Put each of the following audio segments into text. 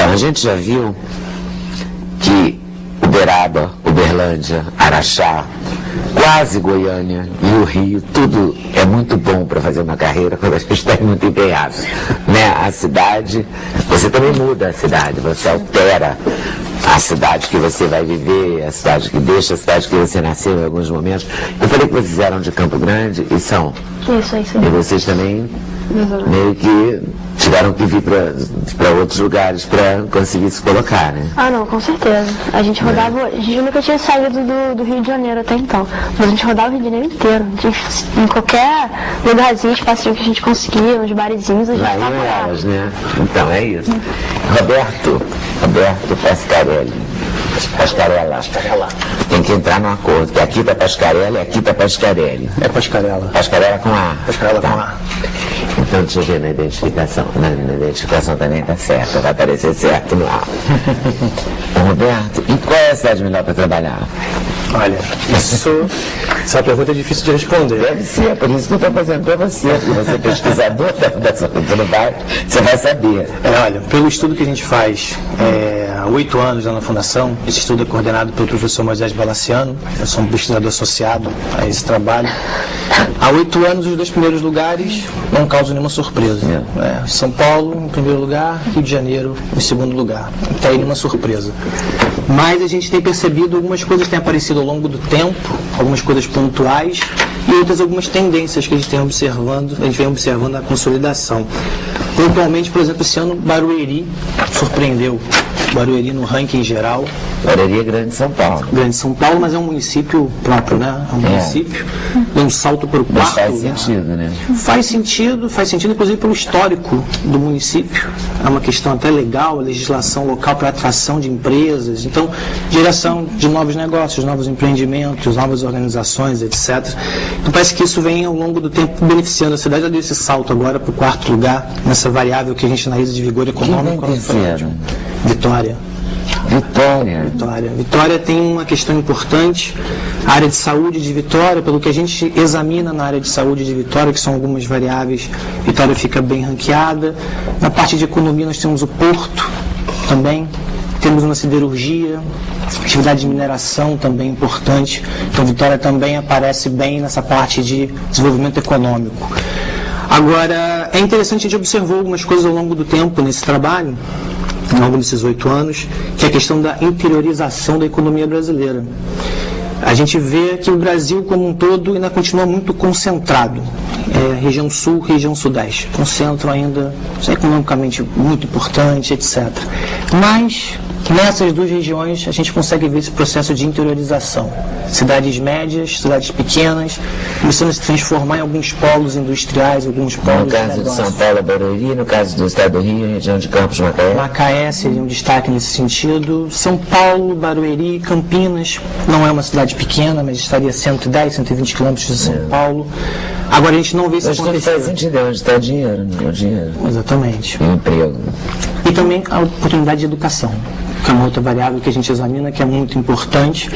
Então, a gente já viu que Uberaba, Uberlândia, Araxá, quase Goiânia e o Rio, tudo é muito bom para fazer uma carreira quando a gente está muito empenhado, né? A cidade, você também muda a cidade, você altera a cidade que você vai viver, a cidade que deixa, a cidade que você nasceu em alguns momentos. Eu falei que vocês eram de Campo Grande e são. Isso. E vocês também meio que tiveram que vir para outros lugares para conseguir se colocar, né? Ah, não, com certeza. A gente rodava, a gente nunca tinha saído do Rio de Janeiro até então, mas a gente rodava o Rio de Janeiro inteiro. Em qualquer lugarzinho, espacinho que a gente conseguia, uns barizinhos, a gente Lá tava em lá. elas, né? Então, é isso. Roberto Pascarelli. Pascarella. Tem que entrar num acordo, que aqui tá Pascarelli e aqui tá Pascarelli. É Pascarella. Pascarella com A. Pascarella Tá. com A. Então, deixa eu ver na identificação. Na identificação também tá certa, vai aparecer certo no A. Ô, Roberto, e qual é a cidade melhor para trabalhar? Olha, essa pergunta é difícil de responder. Deve ser, por isso que eu estou fazendo para você, porque você é pesquisador da sua você vai saber. Olha, pelo estudo que a gente faz há 8 anos lá na Fundação, esse estudo é coordenado pelo professor Moisés Balaciano, eu sou um pesquisador associado a esse trabalho. Há 8 anos, os 2 primeiros lugares não causam nenhuma surpresa. São Paulo, em primeiro lugar, Rio de Janeiro, em segundo lugar. Não tem nenhuma surpresa. Mas a gente tem percebido algumas coisas que têm aparecido ao longo do tempo, algumas coisas pontuais e outras algumas tendências que a gente vem observando a consolidação. Pontualmente, por exemplo, esse ano Barueri surpreendeu. Barueri no ranking geral. Barueri é Grande São Paulo. Grande São Paulo, mas é um município próprio, né? É um município. Deu um salto para o quarto. Mas faz sentido, né? Faz sentido inclusive pelo histórico do município. É uma questão até legal, a legislação local para atração de empresas. Então, geração de novos negócios, novos empreendimentos, novas organizações, etc. Então, parece que isso vem ao longo do tempo beneficiando a cidade. Já deu esse salto agora para o quarto lugar, nessa variável que a gente analisa de vigor econômico. Vitória. Vitória tem uma questão importante. A área de saúde de Vitória, pelo que a gente examina na área de saúde de Vitória, que são algumas variáveis, Vitória fica bem ranqueada. Na parte de economia nós temos o porto também, temos uma siderurgia, atividade de mineração também importante. Então Vitória também aparece bem nessa parte de desenvolvimento econômico. Agora, é interessante, a gente observou algumas coisas ao longo do tempo nesse trabalho, ao longo desses 8 anos, que é a questão da interiorização da economia brasileira. A gente vê que o Brasil como um todo ainda continua muito concentrado. Região sul, região sudeste. Um centro ainda economicamente muito importante, etc. Mas nessas 2 regiões a gente consegue ver esse processo de interiorização. Cidades médias, cidades pequenas, começando a se transformar em alguns polos industriais, alguns polos. No caso de São Paulo, Barueri, no caso do estado do Rio, região de Campos, Macaé. Macaé seria um destaque nesse sentido. São Paulo, Barueri, Campinas, não é uma cidade pequena, mas estaria a 110, 120 quilômetros de São Paulo. Agora a gente não vê isso acontecer. Mas tudo faz sentido, é onde está o dinheiro, né? O dinheiro. Exatamente. O emprego. E também a oportunidade de educação, que é uma outra variável que a gente examina, que é muito importante.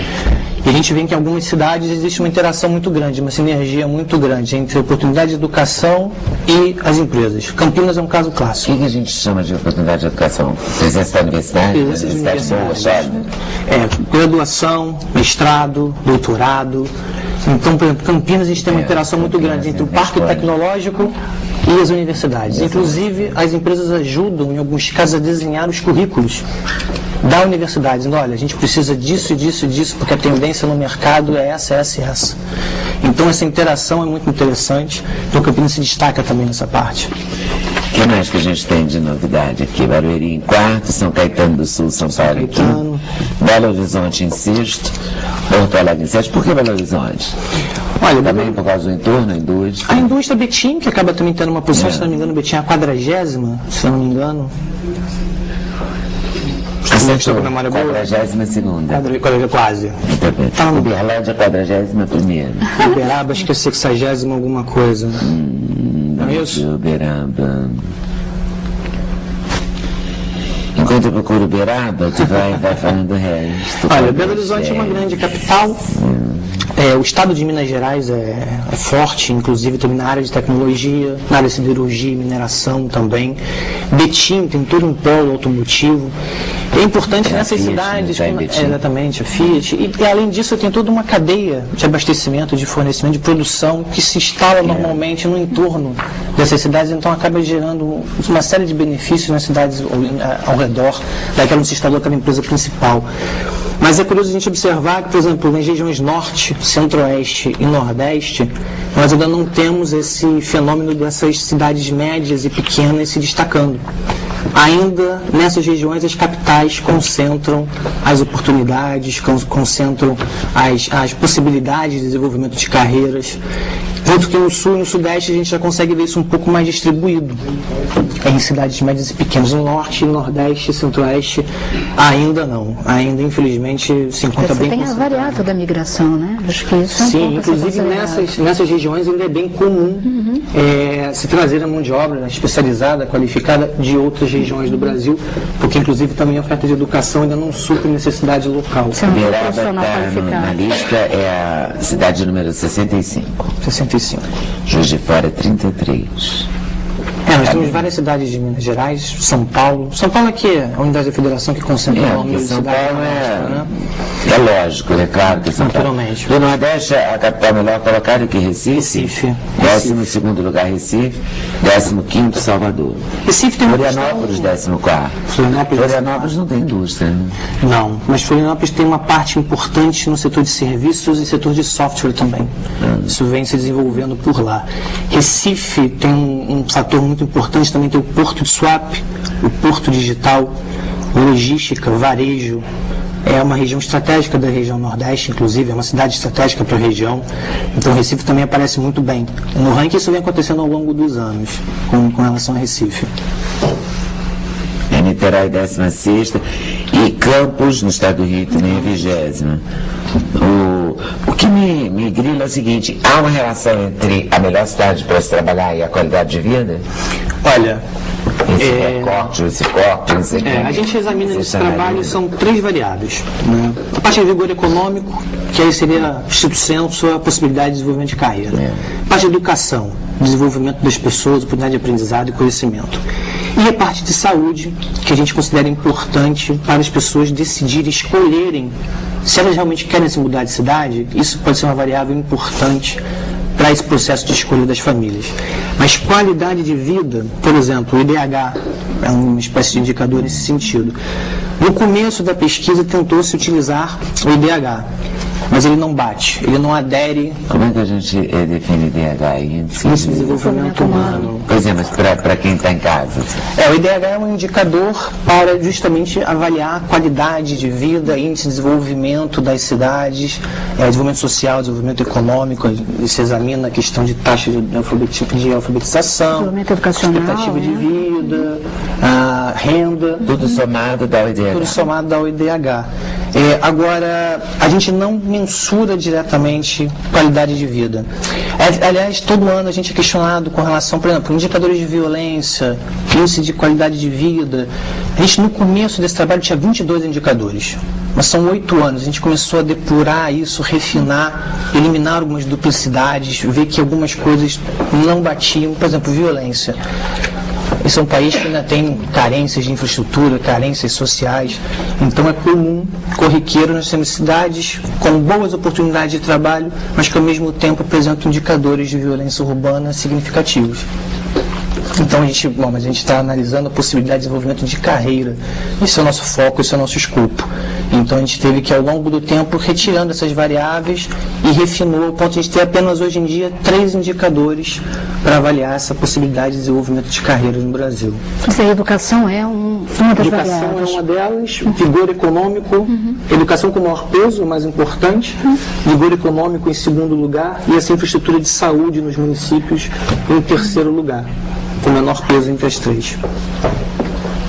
E a gente vê que em algumas cidades existe uma interação muito grande, uma sinergia muito grande entre a oportunidade de educação e as empresas. Campinas é um caso clássico. O que a gente chama de oportunidade de educação? Presença da universidade? Presença de universidade. Graduação, mestrado, doutorado. Então, por exemplo, Campinas a gente tem uma interação muito grande entre o parque tecnológico e as universidades. Inclusive, as empresas ajudam, em alguns casos, a desenhar os currículos da universidade, dizendo, olha, a gente precisa disso, disso, disso, porque a tendência no mercado é essa, essa e essa. Então, essa interação é muito interessante. Então, Campinas se destaca também nessa parte. O que mais que a gente tem de novidade aqui? Barueri em quarto, São Caetano do Sul, São Paulo em quinto, Belo Horizonte em sexto, Porto Alegre em sétimo. Por que Belo Horizonte? Olha, também por causa do entorno, a indústria. A indústria Betim, que acaba também tendo uma posição, se não me engano, Betim é a 40ª, se não me engano. Acertou, 42ª. Quase. Uberlândia, 41ª. Uberaba, acho que é 60ª alguma coisa. Não é isso? Uberaba. Enquanto tu procura Uberaba, tu vai falando o resto. Olha, Belo Horizonte é uma grande capital. O estado de Minas Gerais é forte, inclusive também na área de tecnologia, na área de siderurgia e mineração também. Betim tem todo um polo automotivo. É importante nessas Fiat, cidades, né? Tá em Betim. exatamente, a Fiat, e além disso tem toda uma cadeia de abastecimento, de fornecimento, de produção que se instala normalmente no entorno dessas cidades, então acaba gerando uma série de benefícios nas cidades ao redor daquela onde se instalou aquela empresa principal. Mas é curioso a gente observar que, por exemplo, nas regiões norte, centro-oeste e nordeste, nós ainda não temos esse fenômeno dessas cidades médias e pequenas se destacando. Ainda nessas regiões as capitais concentram as oportunidades, concentram as possibilidades de desenvolvimento de carreiras. Tanto que no sul e no sudeste a gente já consegue ver isso um pouco mais distribuído. Em cidades médias e pequenas. No norte, nordeste e centro-oeste ainda não. Ainda, infelizmente, se encontra bem concentrado. Tem a variável da migração, né? Acho que isso é um Sim, inclusive nessas regiões ainda é bem comum se trazer a mão de obra especializada, qualificada de outras regiões do Brasil, porque inclusive também a oferta de educação ainda não supre necessidade local. Uberaba está na lista, é a cidade número 65. 65. Juiz de Fora 33. Nós temos várias cidades de Minas Gerais, São Paulo. São Paulo aqui é a unidade da federação que concentra o número de São cidades. Paulo é lógico, é claro que São Paulo. Naturalmente. Do Nordeste, a capital melhor colocada que Recife. 12º lugar Recife, 15º Salvador. Recife tem uma Florianópolis, 14º. Florianópolis não tem indústria, né? Não, mas Florianópolis tem uma parte importante no setor de serviços e setor de software também. Isso vem se desenvolvendo por lá. Recife tem um fator muito importante, também tem o Porto de Suape, o Porto Digital, logística, varejo. É uma região estratégica da região Nordeste, inclusive, é uma cidade estratégica para a região. Então, Recife também aparece muito bem. No ranking, isso vem acontecendo ao longo dos anos, com relação a Recife. Niterói 16ª e Campos, no estado do Rio, também é 20ª. O que me grila é o seguinte: há uma relação entre a melhor cidade para se trabalhar e a qualidade de vida? Olha, Esse corte, não sei o que. a gente examina nesse trabalho, são 3 variáveis. Né? A parte de vigor econômico, que aí seria stricto sensu a possibilidade de desenvolvimento de carreira. A parte de educação, desenvolvimento das pessoas, oportunidade de aprendizado e conhecimento. E a parte de saúde, que a gente considera importante para as pessoas decidirem, escolherem se elas realmente querem se mudar de cidade. Isso pode ser uma variável importante para esse processo de escolha das famílias. Mas qualidade de vida, por exemplo, o IDH é uma espécie de indicador nesse sentido. No começo da pesquisa tentou-se utilizar o IDH, mas ele não bate, ele não adere. Como é que a gente define IDH? Índice de desenvolvimento humano. Pois é, mas para quem está em casa. O IDH é um indicador para justamente avaliar a qualidade de vida, índice de desenvolvimento das cidades, desenvolvimento social, desenvolvimento econômico, se examina a questão de taxa de alfabetização, desenvolvimento educacional, expectativa de vida, renda. Tudo somado dá o IDH. Tudo somado dá o IDH. Agora, a gente não mensura diretamente qualidade de vida. Aliás, todo ano a gente é questionado com relação, por exemplo, indicadores de violência, índice de qualidade de vida. A gente, no começo desse trabalho, tinha 22 indicadores. Mas são 8 anos. A gente começou a depurar isso, refinar, eliminar algumas duplicidades, ver que algumas coisas não batiam. Por exemplo, violência. Esse é um país que ainda tem carências de infraestrutura, carências sociais. Então é comum, corriqueiro, nós temos cidades com boas oportunidades de trabalho, mas que ao mesmo tempo apresentam indicadores de violência urbana significativos. Então a gente está analisando a possibilidade de desenvolvimento de carreira. Isso é o nosso foco, isso é o nosso escopo. Então a gente teve que, ao longo do tempo, retirando essas variáveis e refinou, ao ponto de a gente ter apenas hoje em dia 3 indicadores para avaliar essa possibilidade de desenvolvimento de carreiras no Brasil. A educação é uma das variáveis. Educação é uma delas, vigor econômico, educação com maior peso, o mais importante, vigor econômico em segundo lugar e essa infraestrutura de saúde nos municípios em terceiro lugar, com menor peso entre as 3.